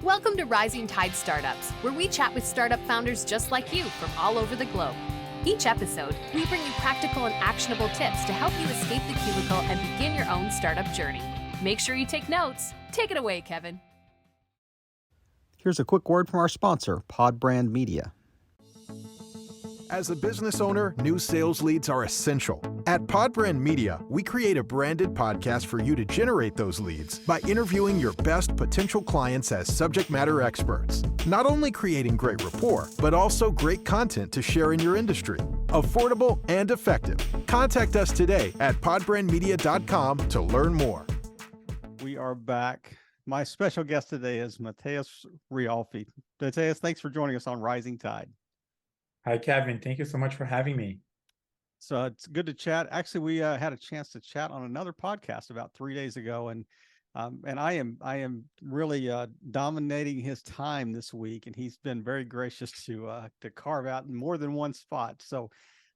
Welcome to Rising Tide Startups, where we chat with startup founders just like you from all over the globe. Each episode, we bring you practical and actionable tips to help you escape the cubicle and begin your own startup journey. Make sure you take notes. Take it away, Kevin. Here's a quick word from our sponsor, Podbrand Media. As a business owner, new sales leads are essential. At Podbrand Media, we create a branded podcast for you to generate those leads by interviewing your best potential clients as subject matter experts. Not only creating great rapport, but also great content to share in your industry. Affordable and effective. Contact us today at podbrandmedia.com to learn more. We are back. My special guest today is Matheus Riolfi. Matheus, thanks for joining us on Rising Tide. Hi, Kevin. Thank you so much for having me. So it's good to chat. Actually, we had a chance to chat on another podcast about 3 days ago, and I am really dominating his time this week, and he's been very gracious to carve out more than one spot. So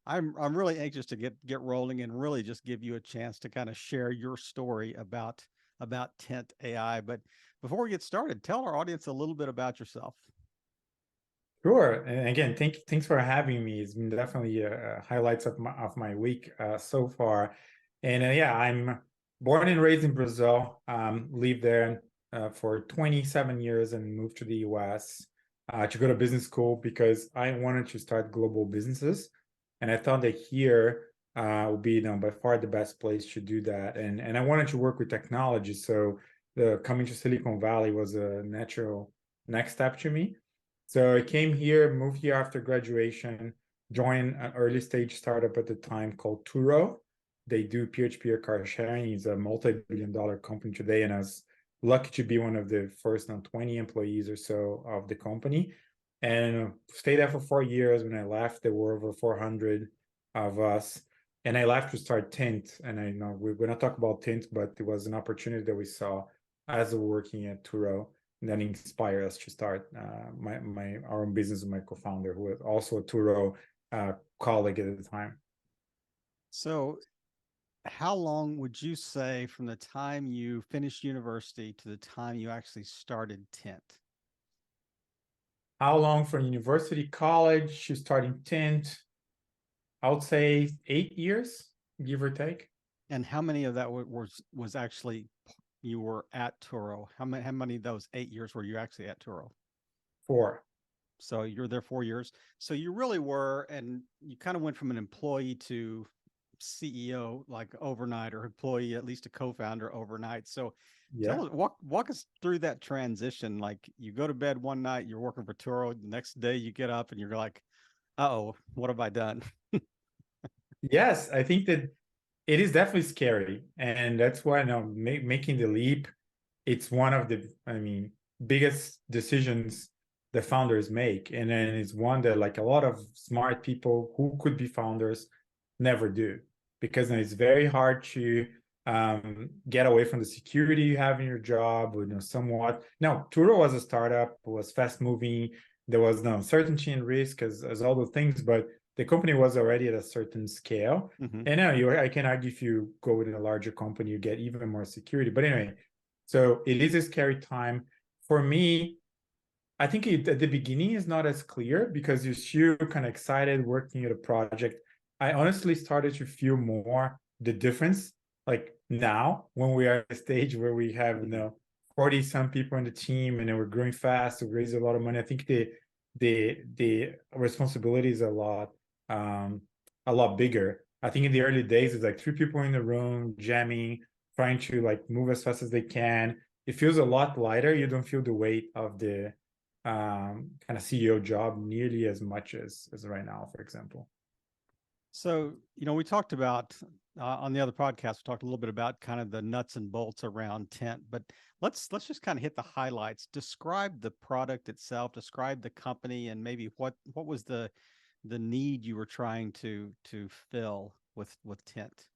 I'm really anxious to get rolling and really just give you a chance to kind of share your story about Tint.ai. But before we get started, tell our audience a little bit about yourself. Sure. And again, thanks for having me. It's been definitely highlights of my week so far. And yeah, I'm born and raised in Brazil. Lived there for 27 years and moved to the US to go to business school because I wanted to start global businesses. And I thought that here would be, by far the best place to do that. And I wanted to work with technology. So coming to Silicon Valley was a natural next step to me. So I came here, moved here after graduation, joined an early stage startup at the time called Turo. They do peer-to-peer car sharing. It's a multi-billion-dollar company today, and I was lucky to be one of the first 20 employees or so of the company. And stayed there for 4 years. When I left, there were over 400 of us. And I left to start Tint. And I know we're going to talk about Tint, but it was an opportunity that we saw as we were working at Turo. And that inspired us to start our own business with my co-founder, who was also a Turo colleague at the time. So how long would you say from the time you finished university to the time you actually started Tint? How long from university, college to starting Tint? I would say 8 years, give or take. And how many of that was actually you were at Turo? How many of those 8 years were you actually at Turo? 4. So you're there 4 years. So you really were, and you kind of went from an employee to CEO like overnight, or employee, at least a co-founder overnight. So yeah, walk us through that transition. Like you go to bed one night, you're working for Turo. The next day you get up and you're like, uh-oh, what have I done? Yes, I think that it is definitely scary. And that's why making the leap, it's one of the, biggest decisions the founders make. And then it's one that like a lot of smart people who could be founders never do, because it's very hard to get away from the security you have in your job, or somewhat. Now, Turo was a startup, was fast moving. There was no uncertainty and risk as all those things, but the company was already at a certain scale. Mm-hmm. And now I can argue if you go with a larger company, you get even more security. But anyway, so it is a scary time. For me, I think at the beginning is not as clear because you're still kind of excited working at a project. I honestly started to feel more the difference like now when we are at a stage where we have 40 some people in the team and then we're growing fast, we raise a lot of money. I think the responsibility is a lot bigger. I think in the early days it's like 3 people in the room jamming, trying to like move as fast as they can. It feels a lot lighter. You don't feel the weight of the kind of CEO job nearly as much as right now, for example. So, we talked about on the other podcast, we talked a little bit about kind of the nuts and bolts around Tint, but let's just kind of hit the highlights. Describe the product itself, describe the company, and maybe what was the need you were trying to fill with Tint.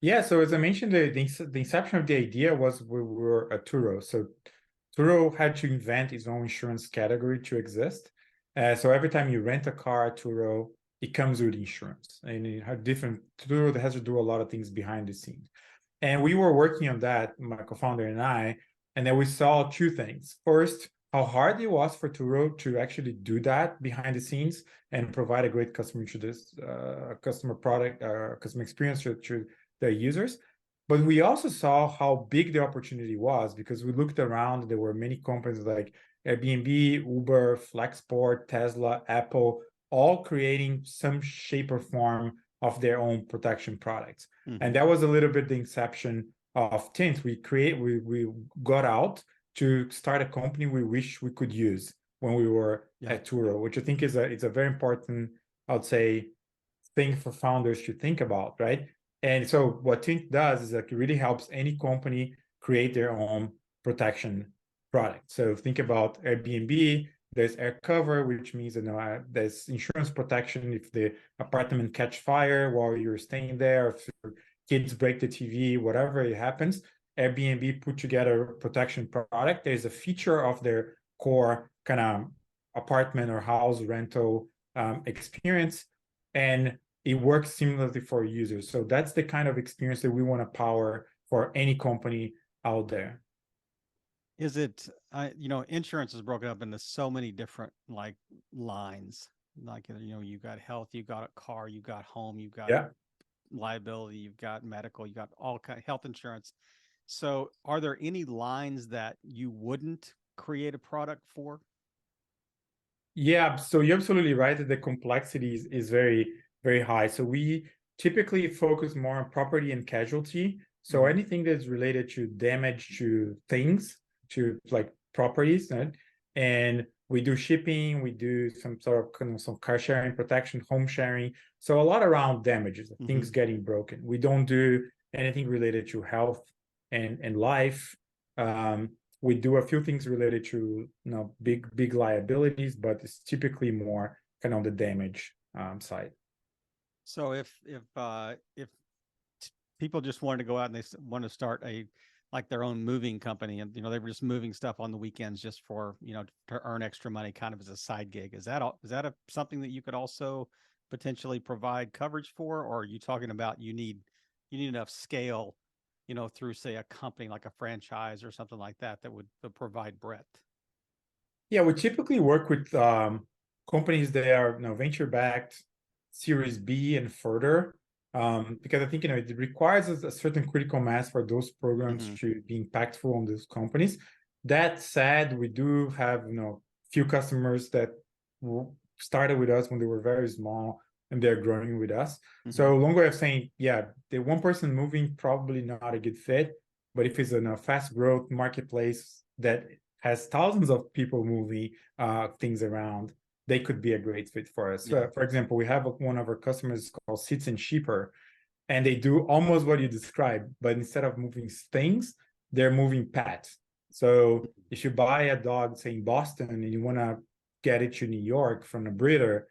Yeah, so as I mentioned, the inception of the idea was we were at Turo. So Turo had to invent its own insurance category to exist. So every time you rent a car at Turo, it comes with insurance. And it had different, Turo has to do a lot of things behind the scenes. And we were working on that, my co-founder and I, And then we saw two things. First, how hard it was for Turo to actually do that behind the scenes and provide a great customer customer experience to their users. But we also saw how big the opportunity was, because we looked around. There were many companies like Airbnb, Uber, Flexport, Tesla, Apple, all creating some shape or form of their own protection products. Mhm. And that was a little bit the inception of Tint. We got out to start a company we wish we could use when we were at Turo, which I think is a very important, I would say, thing for founders to think about, right? And so what Tint does is like it really helps any company create their own protection product. So think about Airbnb. There's air cover, which means there's insurance protection if the apartment catch fire while you're staying there, if your kids break the TV, whatever it happens. Airbnb put together a protection product. There's a feature of their core kind of apartment or house rental experience, and it works similarly for users. So that's the kind of experience that we want to power for any company out there. Is it, insurance is broken up into so many different like lines. Like, you got health, you got a car, you got home, you got liability, you've got medical, you got all kind of health insurance. So are there any lines that you wouldn't create a product for? Yeah, so you're absolutely right that the complexity is very, very high. So we typically focus more on property and casualty. So anything that's related to damage to things, to like properties, right? And we do shipping, we do some sort of some car sharing protection, home sharing. So a lot around damages, things getting broken. We don't do anything related to health and life. We do a few things related to big liabilities, but it's typically more kind of the damage side. So if people just wanted to go out and they want to start like their own moving company, and they were just moving stuff on the weekends just for to earn extra money, kind of as a side gig, is that something that you could also potentially provide coverage for? Or are you talking about you need enough scale through, say, a company like a franchise or something like that would provide breadth? Yeah, we typically work with companies that are venture backed, Series B and further, because I think it requires a certain critical mass for those programs to be impactful on those companies. That said, we do have few customers that started with us when they were very small and they're growing with us. So long way of saying, yeah, the one person moving probably not a good fit, but if it's in a fast growth marketplace that has thousands of people moving things around, they could be a great fit for us. So, for example, we have one of our customers called Seats and Shipper, and they do almost what you described, but instead of moving things, they're moving pets. So if you buy a dog, say in Boston, and you want to get it to New York from a breeder,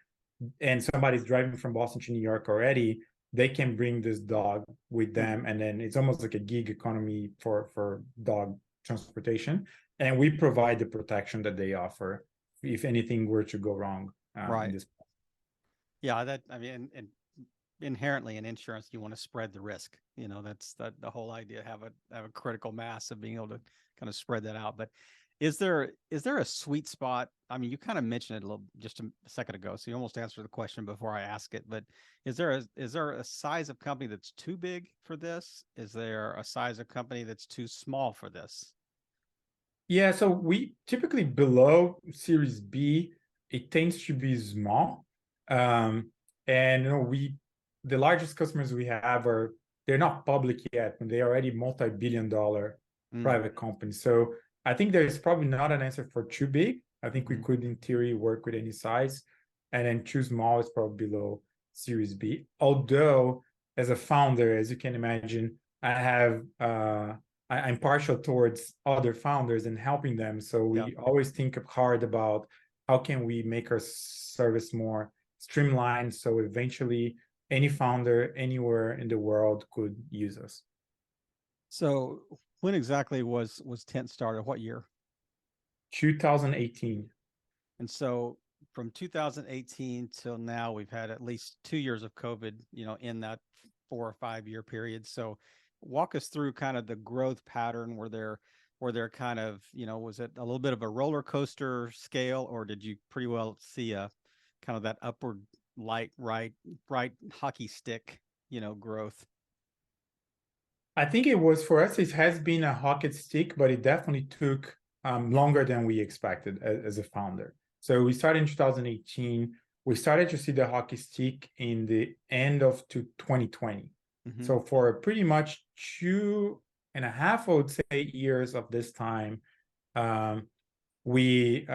and somebody's driving from Boston to New York already, they can bring this dog with them, and then it's almost like a gig economy for dog transportation, and we provide the protection that they offer if anything were to go wrong. Right. In this. Yeah, and inherently in insurance, you want to spread the risk. That's the whole idea. Have a critical mass of being able to kind of spread that out. But is there a sweet spot? I mean, you kind of mentioned it a little just a second ago, so you almost answered the question before I ask it. But is there a size of company that's too big for this? Is there a size of company that's too small for this? Yeah, so we typically below Series B, it tends to be small. And the largest customers we have they're not public yet, and they're already multi-billion-dollar private companies. So I think there's probably not an answer for too big. I think we could, in theory, work with any size, and then too small is probably below Series B. Although, as a founder, as you can imagine, I'm partial towards other founders and helping them. So we always think hard about how can we make our service more streamlined, so eventually any founder anywhere in the world could use us. So when exactly was Tint started? What year? 2018. And so from 2018 till now, we've had at least 2 years of COVID, in that 4 or 5 year period. So walk us through kind of the growth pattern. Were there were there kind of, was it a little bit of a roller coaster scale, or did you pretty well see a kind of that upward light, right hockey stick, growth? I think it was for us, it has been a hockey stick, but it definitely took longer than we expected as a founder. So we started in 2018. We started to see the hockey stick in the end of 2020. Mm-hmm. So for pretty much 2.5, I would say, years of this time, we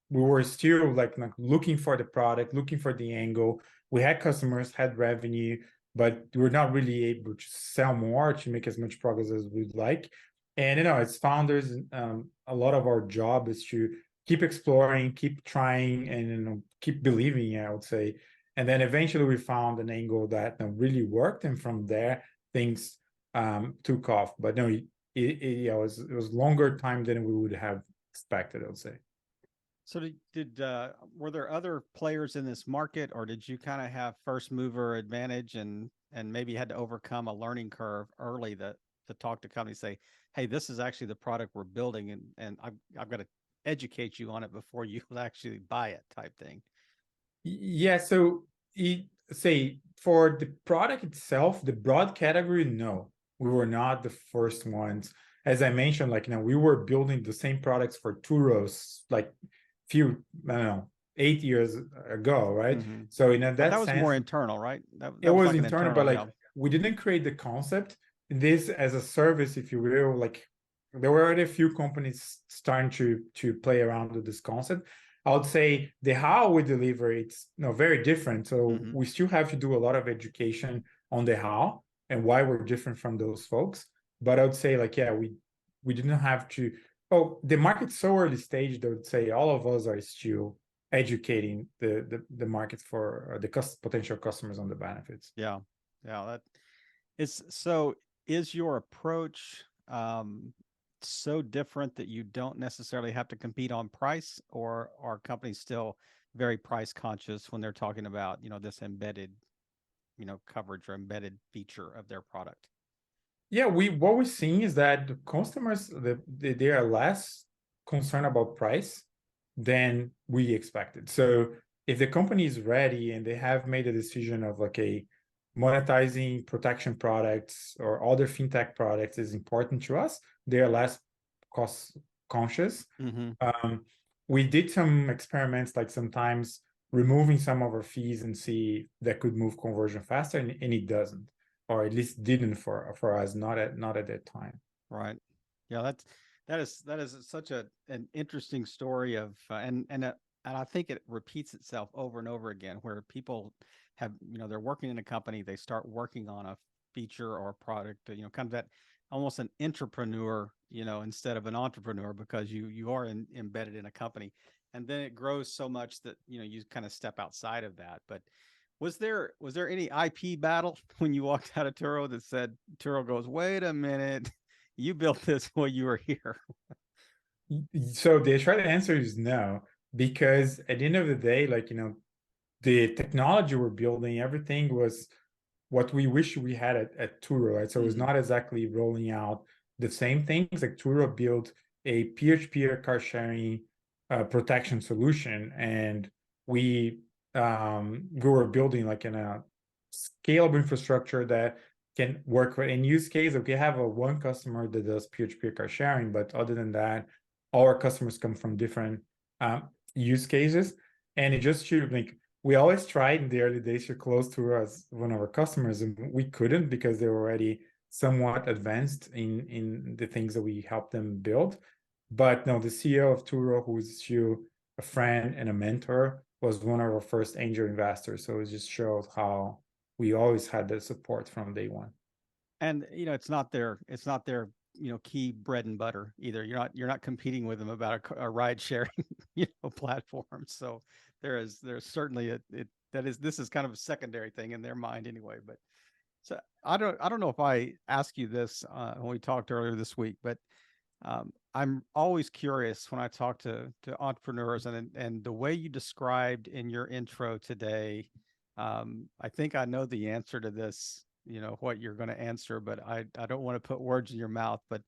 were still like looking for the product, looking for the angle. We had customers, had revenue, but we're not really able to sell more, to make as much progress as we'd like. And as founders, a lot of our job is to keep exploring, keep trying, and keep believing, I would say. And then eventually we found an angle that really worked, and from there things took off. But no, it was longer time than we would have expected, I would say. So were there other players in this market, or did you kind of have first mover advantage and maybe had to overcome a learning curve early to talk to companies, say, hey, this is actually the product we're building, and I've got to educate you on it before you actually buy it, type thing? Yeah, so say for the product itself, the broad category, no, we were not the first ones. As I mentioned, we were building the same products for Turos, few, I don't know, 8 years ago, right? Mm-hmm. So in that was sense, more internal, right? That it was like internal, but we didn't create the concept. This as a service, if you will. There were already a few companies starting to play around with this concept. I would say the how we deliver it's very different. So Mm-hmm. we still have to do a lot of education on the how and why we're different from those folks. But I would say we didn't have to. Oh, the market's so early stage that I would say all of us are still educating the market for the potential customers on the benefits. Yeah, that is. So is your approach so different that you don't necessarily have to compete on price, or are companies still very price conscious when they're talking about this embedded coverage or embedded feature of their product? Yeah, what we're seeing is that the customers they are less concerned about price than we expected. So if the company is ready and they have made a decision of monetizing protection products or other fintech products is important to us, they are less cost conscious. Mm-hmm. We did some experiments, sometimes removing some of our fees and see that could move conversion faster, and it doesn't, or at least didn't for us, not at that time. Right. Yeah, that is such an interesting story of and I think it repeats itself over and over again, where people have they're working in a company, they start working on a feature or a product, kind of that almost an entrepreneur, instead of an entrepreneur, because you are embedded in a company, and then it grows so much that you kind of step outside of that. But was there any IP battle when you walked out of Turo that said Turo goes, wait a minute, you built this while you were here? So the short answer is no, because at the end of the day, the technology we're building, everything was what we wish we had at Turo, right? So it was not exactly rolling out the same things. Like Turo built a peer-to-peer car sharing protection solution, and we were building in a scalable infrastructure that can work for any use case. We have one customer that does peer-to-peer car sharing, but other than that, all our customers come from different use cases. And it just we always tried in the early days to close to us one of our customers, and we couldn't because they were already somewhat advanced in the things that we helped them build. But no, the CEO of Turo, who is still a friend and a mentor, was one of our first angel investors. So it just shows how we always had the support from day one. And it's not their key bread and butter either. You're not competing with them about a ride sharing platform. So there's certainly this is kind of a secondary thing in their mind anyway. But so I don't know if I asked you this when we talked earlier this week, but I'm always curious when I talk to entrepreneurs, and the way you described in your intro today, I think I know the answer to this, what you're going to answer, but I don't want to put words in your mouth. But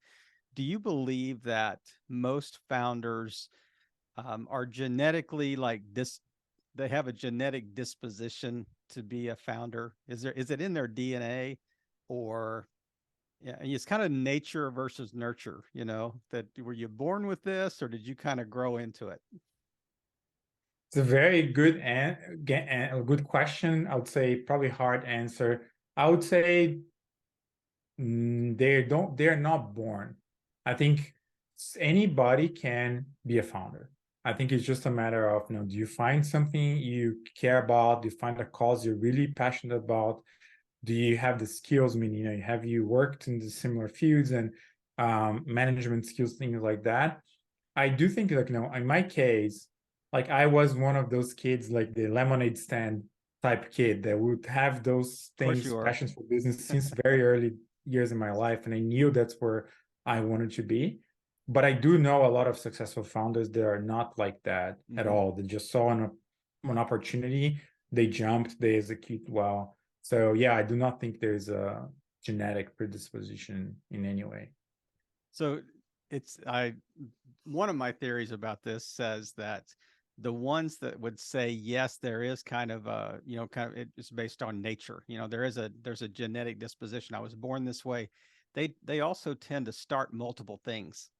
do you believe that most founders are genetically like this? They have a genetic disposition to be a founder. Is it in their DNA, or yeah, it's kind of nature versus nurture? You know, that were you born with this, or did you kind of grow into it? It's a very good and a good question. I would say probably hard answer. I would say they're not born. I think anybody can be a founder. I think it's just a matter of, do you find something you care about? Do you find a cause you're really passionate about? Do you have the skills? I mean, have you worked in the similar fields and management skills, things like that? I do think, like, in my case, like I was one of those kids, like the lemonade stand type kid that would have those Of course things, you are. passions for business since very early years in my life. And I knew that's where I wanted to be. But I do know a lot of successful founders that are not like that at all. They just saw an opportunity, they jumped, they execute well. So yeah, I do not think there's a genetic predisposition in any way. So one of my theories about this says that the ones that would say yes, there is kind of a, it's based on nature. There's a genetic disposition. I was born this way. They also tend to start multiple things.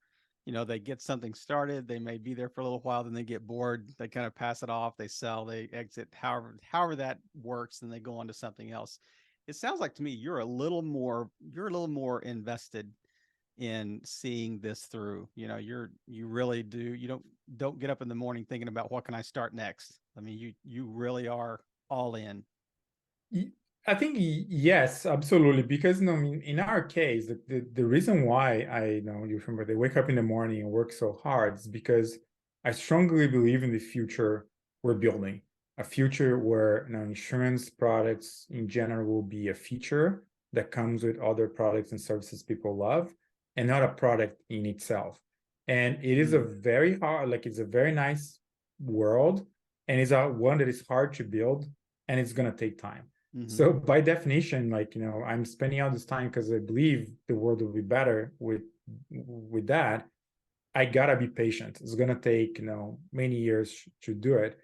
They get something started, they may be there for a little while, then they get bored, they kind of pass it off, they sell, they exit, however that works, and they go on to something else. It sounds like to me you're a little more invested in seeing this through. You really do. You don't get up in the morning thinking about what can I start next. I mean, you really are all in. I think yes, absolutely. Because in our case, the reason why you remember they wake up in the morning and work so hard is because I strongly believe in the future we're building. A future where insurance products in general will be a feature that comes with other products and services people love, and not a product in itself. And it is a very hard, like it's a very nice world, and it's a one that is hard to build, and it's gonna take time. So by definition, like, I'm spending all this time because I believe the world will be better with that. I gotta be patient. It's gonna take, many years to do it.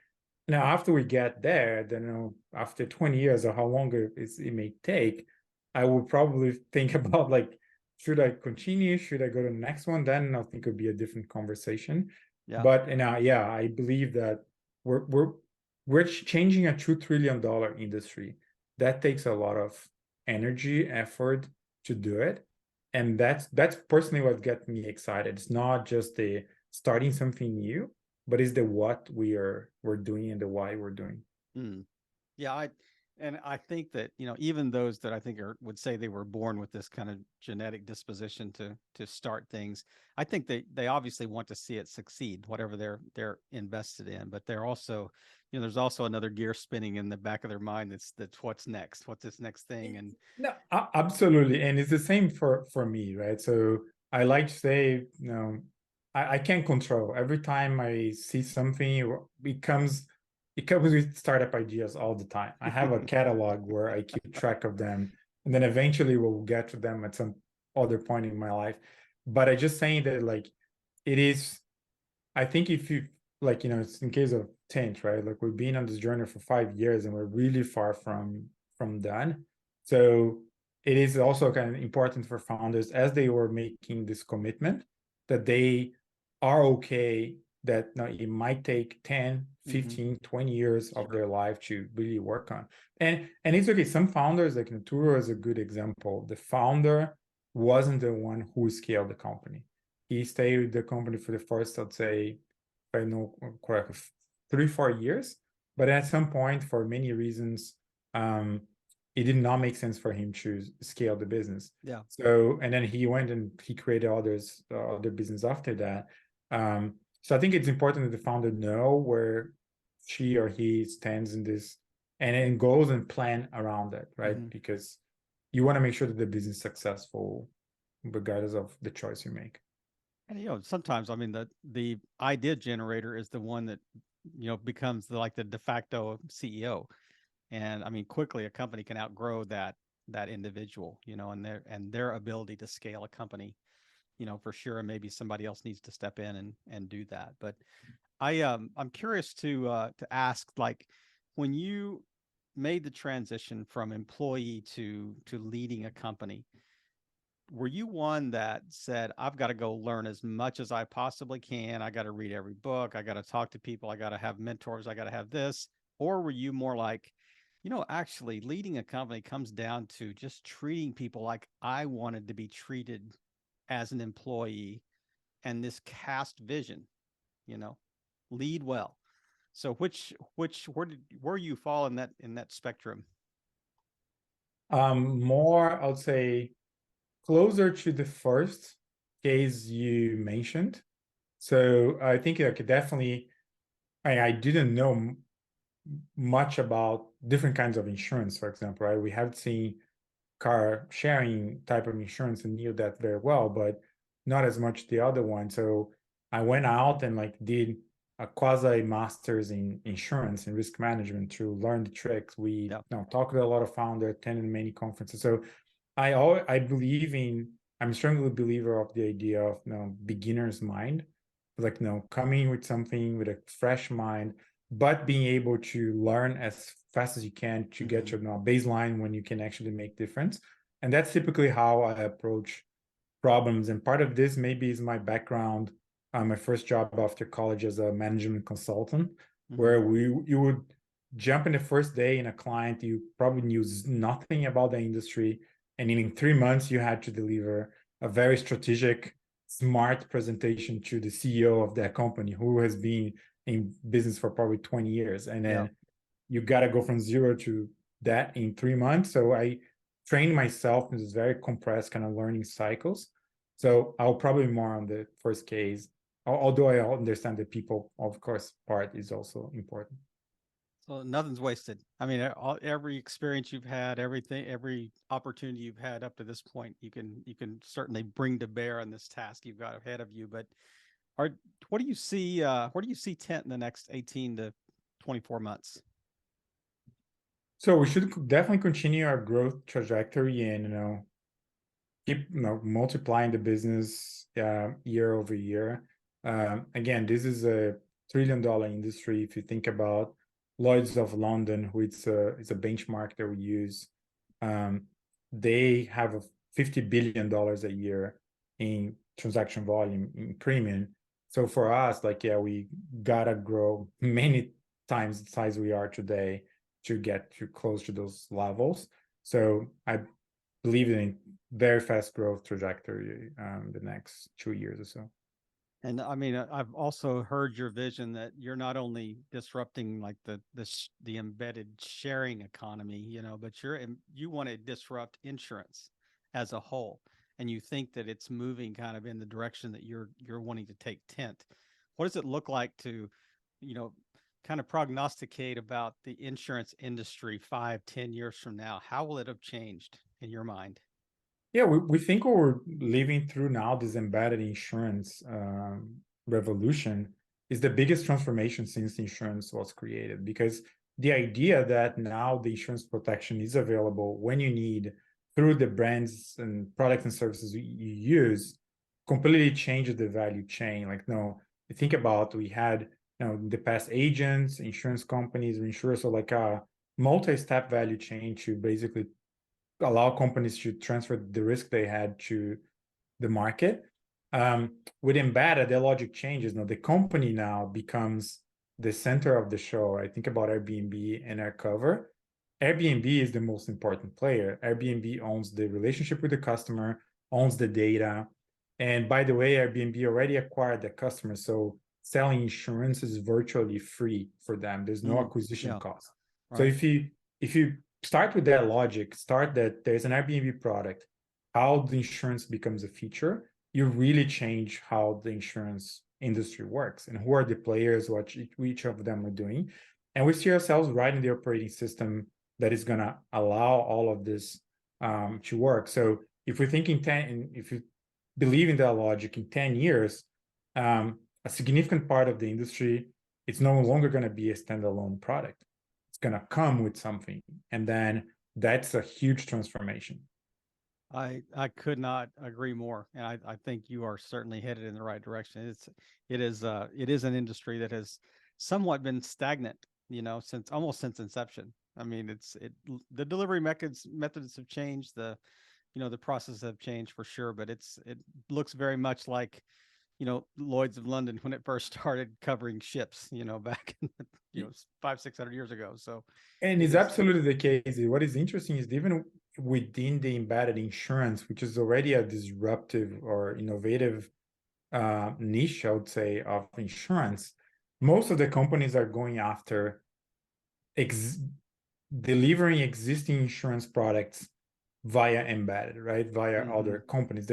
Now, after we get there, then, after 20 years or how long it may take, I will probably think about, like, should I continue? Should I go to the next one? Then I think it would be a different conversation. Yeah. But, yeah, I believe that we're changing a $2 trillion industry. That takes a lot of energy, effort to do it. And that's personally what gets me excited. It's not just the starting something new, but it's the what we're doing and the why we're doing. Yeah, I think that, even those that I think would say they were born with this kind of genetic disposition to start things, I think they obviously want to see it succeed, whatever they're invested in. But they're also, there's also another gear spinning in the back of their mind that's what's next, what's this next thing. And no, absolutely. And it's the same for me, right? So I like to say, I can't control. Every time I see something, it comes with startup ideas all the time. I have a catalog where I keep track of them, and then eventually we'll get to them at some other point in my life. But I just saying that, like, it is, I think if you, like, it's in case of Tint, right? Like, we've been on this journey for 5 years and we're really far from done. So it is also kind of important for founders, as they were making this commitment, that they are okay that it might take 10, 15, 20 years of their life to really work on. And it's okay. Some founders, like Naturo is a good example. The founder wasn't the one who scaled the company. He stayed with the company for the first, I'd say, if I know correctly, 3-4 years. But at some point, for many reasons, it did not make sense for him to scale the business. Yeah. So, and then he went and he created other business after that. So I think it's important that the founder know where she or he stands in this, and then goes and plan around it, right? Because you want to make sure that the business is successful, regardless of the choice you make. And sometimes, I mean, the idea generator is the one that becomes the de facto CEO. And I mean, quickly a company can outgrow that individual, and their ability to scale a company. for sure. And maybe somebody else needs to step in and do that. But I'm curious to ask, like, when you made the transition from employee to leading a company, were you one that said, I've got to go learn as much as I possibly can? I got to read every book. I got to talk to people. I got to have mentors. I got to have this. Or were you more like, actually leading a company comes down to just treating people like I wanted to be treated as an employee, and this cast vision, lead well. So where you fall in that spectrum? More, I would say, closer to the first case you mentioned. So I think like definitely, I didn't know much about different kinds of insurance, for example, right? We have seen car sharing type of insurance and knew that very well, but not as much the other one. So I went out and like did a quasi master's in insurance and risk management to learn the tricks. We talked with a lot of founders, attended many conferences. So I believe I'm strongly a believer of the idea of beginner's mind, like coming with something with a fresh mind, but being able to learn as fast as you can to get to a baseline when you can actually make difference. And that's typically how I approach problems. And part of this maybe is my background. My first job after college as a management consultant, where you would jump in the first day in a client, you probably knew nothing about the industry. And in 3 months, you had to deliver a very strategic, smart presentation to the CEO of that company, who has been in business for probably 20 years. And then you got to go from zero to that in 3 months. So I trained myself in this very compressed kind of learning cycles. So I'll probably more on the first case, although I understand that people, of course, part is also important. So nothing's wasted. I mean, every experience you've had, every opportunity you've had up to this point, you can certainly bring to bear on this task you've got ahead of you. But what do you see? Where do you see Tint in the next 18 to 24 months? So we should definitely continue our growth trajectory and keep multiplying the business year over year. Again, this is a $1 trillion industry. If you think about Lloyd's of London, who it's a benchmark that we use, they have a $50 billion a year in transaction volume in premium. So for us, we gotta grow many times the size we are today to get to close to those levels. So I believe in very fast growth trajectory the next 2 years or so. And I mean, I've also heard your vision that you're not only disrupting like the embedded sharing economy, but you want to disrupt insurance as a whole, and you think that it's moving kind of in the direction that you're wanting to take Tint. What does it look like to, kind of prognosticate about the insurance industry 5-10 years from now? How will it have changed in your mind? Yeah, we think what we're living through now, this embedded insurance revolution, is the biggest transformation since insurance was created. Because the idea that now the insurance protection is available when you need through the brands and products and services you use completely changes the value chain. You think about, we had in the past agents, insurance companies, insurers, so like a multi-step value chain to basically allow companies to transfer the risk they had to the market. With embedded, the logic changes. Now the company now becomes the center of the show. I think about Airbnb and AirCover. Airbnb is the most important player. Airbnb owns the relationship with the customer, owns the data. And by the way, Airbnb already acquired the customer. So selling insurance is virtually free for them. There's no acquisition cost. Right. So if you start with that logic, start that there's an Airbnb product, how the insurance becomes a feature, you really change how the insurance industry works and who are the players, what each of them are doing. And we see ourselves right in the operating system that is going to allow all of this to work. So if we think if you believe in that logic, in 10 years, a significant part of the industry, it's no longer going to be a standalone product. Going to come with something, and then that's a huge transformation. I could not agree more, and I think you are certainly headed in the right direction. It is an industry that has somewhat been stagnant, since inception. I mean, the delivery methods have changed, the processes have changed for sure, but it looks very much like Lloyd's of London when it first started covering ships, back in 500-600 years ago. So And it it's is. absolutely the case. What is interesting is even within the embedded insurance, which is already a disruptive or innovative niche, I would say, of insurance, most of the companies are going after delivering existing insurance products via embedded, right? Via Mhm. other companies.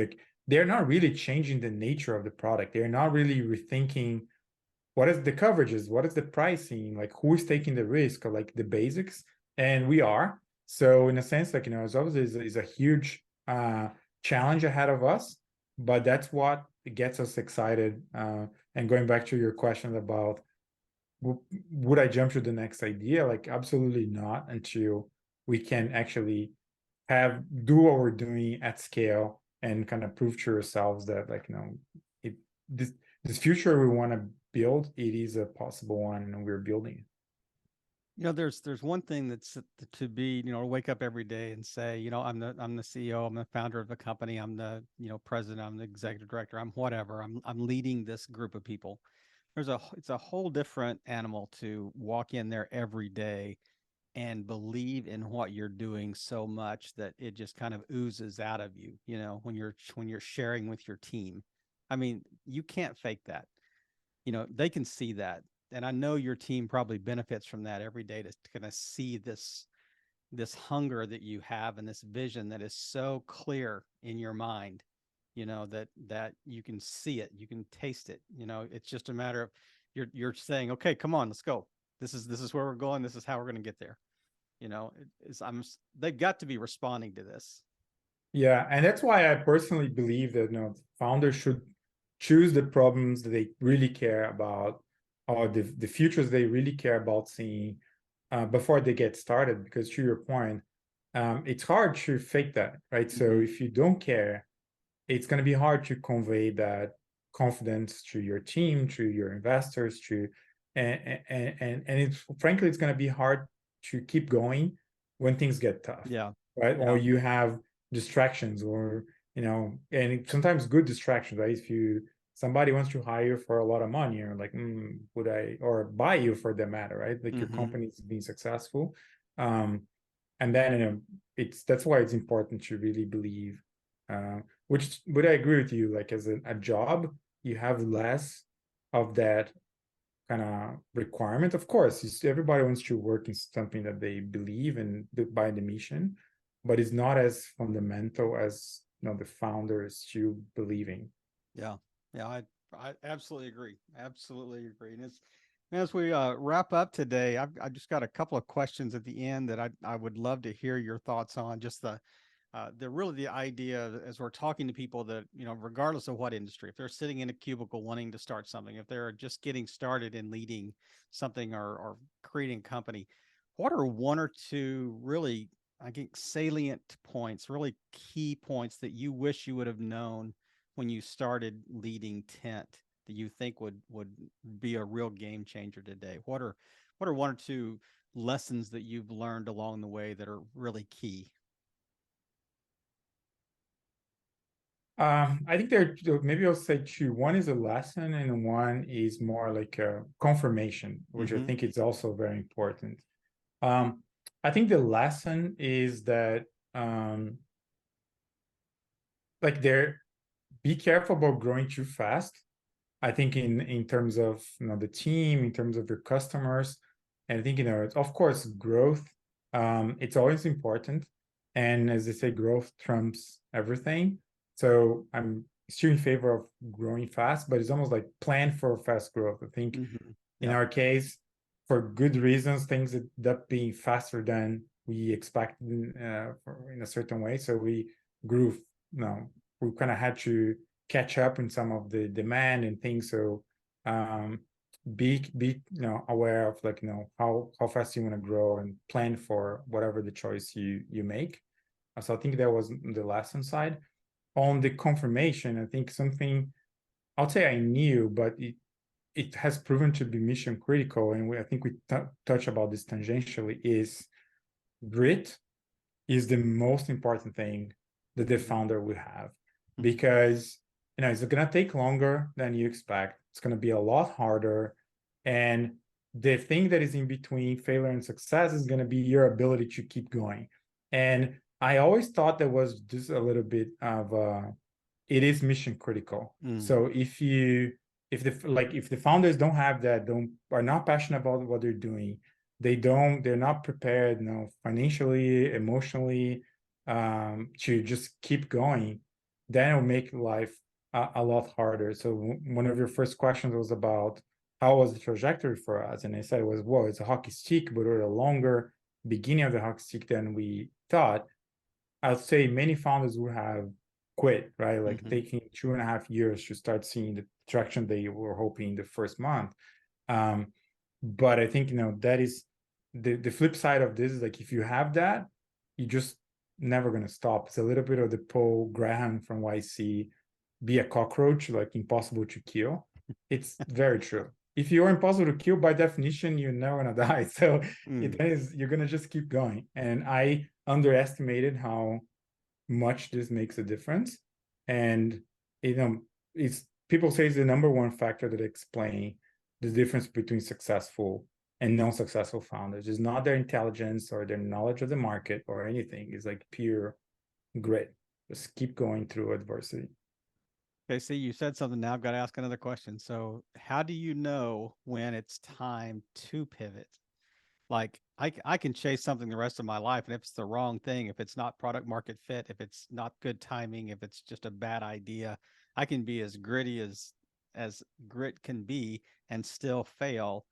They're not really changing the nature of the product. They're not really rethinking what is the coverages, what is the pricing, like who is taking the risk, or like the basics. And we are. So in a sense, like, it's obviously is a huge challenge ahead of us, but that's what gets us excited. And going back to your question about would I jump to the next idea? Like, absolutely not, until we can actually do what we're doing at scale and kind of prove to ourselves that, like, it this this future we want to build, it is a possible one, and we're building it. There's one thing that's to be, wake up every day and say, I'm the CEO, I'm the founder of the company, I'm the, president, I'm the executive director, I'm whatever, I'm leading this group of people. It's a whole different animal to walk in there every day and believe in what you're doing so much that it just kind of oozes out of you, when you're sharing with your team. I mean, you can't fake that. They can see that. And I know your team probably benefits from that every day, to kind of see this hunger that you have and this vision that is so clear in your mind, that you can see it, you can taste it. It's just a matter of you're saying, okay, come on, let's go. This is where we're going. This is how we're going to get there. They've got to be responding to this. Yeah, and that's why I personally believe that, founders should choose the problems that they really care about, or the futures they really care about seeing, before they get started. Because to your point, it's hard to fake that, right? So Mhm. if you don't care, it's going to be hard to convey that confidence to your team, to your investors, and it's frankly, it's going to be hard to keep going when things get tough, Yeah. right? Or Yeah. you have distractions, or and sometimes good distractions, right? If somebody wants to hire you for a lot of money, or like, would I, or buy you for that matter, right? Like, your Mhm. company is being successful, um, and then that's why it's important to really believe. Which would I agree with you? Like, as a job, you have less of that kind of requirement. Of course, everybody wants to work in something that they believe in, by the mission, but it's not as fundamental as the founders to believing. Yeah. Yeah. I absolutely agree. Absolutely agree. And as we wrap up today, I just got a couple of questions at the end that I would love to hear your thoughts on. Just the idea, as we're talking to people, that, regardless of what industry, if they're sitting in a cubicle wanting to start something, if they're just getting started in leading something, or creating a company, what are one or two really, I think, salient points, really key points that you wish you would have known when you started leading Tint, that you think would be a real game changer today? What are one or two lessons that you've learned along the way that are really key? I think maybe I'll say two. One is a lesson, and one is more like a confirmation, which I Mm-hmm. think is also very important. Um, I think the lesson is that, like, be careful about growing too fast. I think in terms of the team, in terms of your customers, and I think of course, growth. It's always important, and as they say, growth trumps everything. So I'm still in favor of growing fast, but it's almost like plan for fast growth. I think Mm-hmm. in Yep. our case, for good reasons, things end up being faster than we expected, in a certain way. So we grew. We kind of had to catch up in some of the demand and things. So, be aware of, like, how fast you want to grow, and plan for whatever the choice you make. So I think that was the lesson side. On the confirmation, I think something I'll say I knew, but it has proven to be mission critical, and I think we touch about this tangentially, is grit is the most important thing that the founder will have, because it's going to take longer than you expect. It's going to be a lot harder, and the thing that is in between failure and success is going to be your ability to keep going. And I always thought there was just a little bit of it is mission critical. So if the founders don't have that, are not passionate about what they're doing, they're not prepared, financially, emotionally, to just keep going, then it'll make life a lot harder. So one of your first questions was about how was the trajectory for us, and I said it was, well, it's a hockey stick, but we're a longer beginning of the hockey stick than we thought. I'd say many founders would have quit, right? Like taking 2.5 years to start seeing the traction they were hoping the first month. But I think, that is the flip side of this is like, if you have that, you just never going to stop. It's a little bit of the Paul Graham from YC, be a cockroach, like impossible to kill. It's very true. If you're impossible to kill, by definition, you're never going to die. So you're going to just keep going. And I underestimated how much this makes a difference. And it's people say it's the number one factor that explain the difference between successful and non-successful founders. It's not their intelligence or their knowledge of the market or anything. It's like pure grit. Just keep going through adversity. Okay, see, you said something. Now I've got to ask another question. So how do you know when it's time to pivot? Like I can chase something the rest of my life, and if it's the wrong thing, if it's not product market fit, if it's not good timing, if it's just a bad idea, I can be as gritty as grit can be and still fail.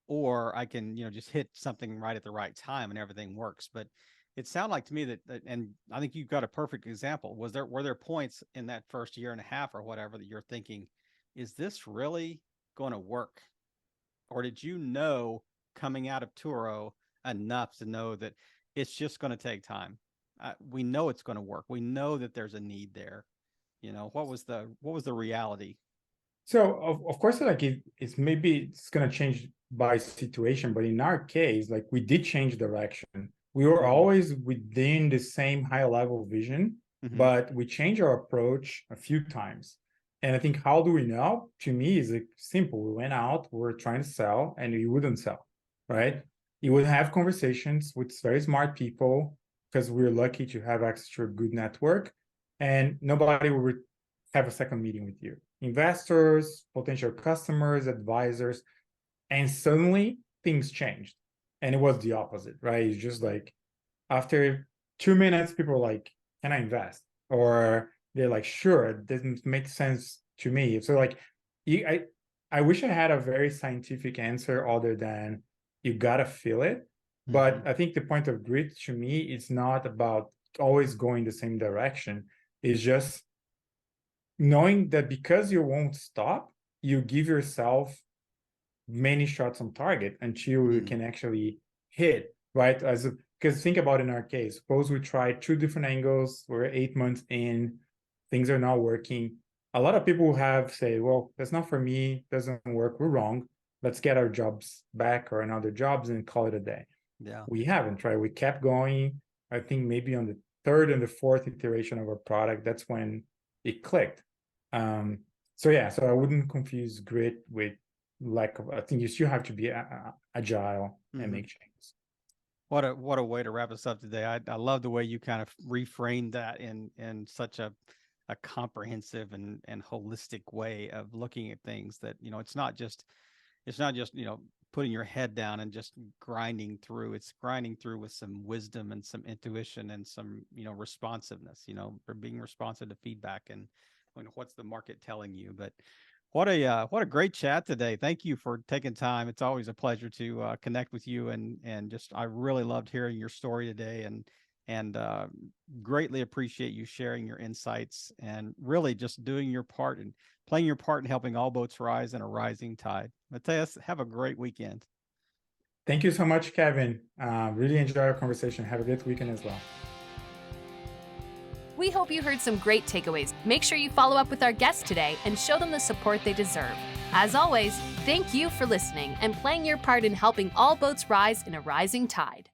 Or I can, just hit something right at the right time and everything works. But it sounded like to me that, and I think you've got a perfect example. Were there points in that first year and a half or whatever that you're thinking, is this really going to work? Or did you know coming out of Turo enough to know that it's just going to take time? We know it's going to work. We know that there's a need there. What was the reality? So of course, like it's maybe it's going to change by situation, but in our case, like we did change direction. We were always within the same high level vision, but we changed our approach a few times. And I think, how do we know? To me, is like simple. We went out, we were trying to sell, and we wouldn't sell, right? You would have conversations with very smart people, because we're lucky to have access to a good network, and nobody would have a second meeting with you. Investors, potential customers, advisors, and suddenly things changed. And it was the opposite, right? It's just like after 2 minutes, people were like, can I invest? Or they're like, sure, it doesn't make sense to me. So like, I wish I had a very scientific answer other than you gotta feel it. But I think the point of grit to me is not about always going the same direction. It's just knowing that because you won't stop, you give yourself many shots on target until you can actually hit, right? Because think about in our case, suppose we try 2 different angles, we're 8 months in, things are not working. A lot of people have say, well, that's not for me, doesn't work, we're wrong. Let's get our jobs back or another jobs and call it a day. Yeah. We haven't, right? We kept going. I think maybe on the 3rd and the 4th iteration of our product, that's when it clicked. So I wouldn't confuse grit with lack of. I think you still have to be agile and make changes. What a way to wrap us up today. I love the way you kind of reframed that in such a comprehensive and holistic way of looking at things, that it's not just putting your head down and just grinding through. It's grinding through with some wisdom and some intuition and some responsiveness, for being responsive to feedback and what's the market telling you. But what a great chat today. Thank you for taking time. It's always a pleasure to connect with you, and just I really loved hearing your story today, and greatly appreciate you sharing your insights and really just doing your part and playing your part in helping all boats rise in a rising tide. Matheus, have a great weekend. Thank you so much, Kevin. Really enjoyed our conversation. Have a good weekend as well. We hope you heard some great takeaways. Make sure you follow up with our guests today and show them the support they deserve. As always, thank you for listening and playing your part in helping all boats rise in a rising tide.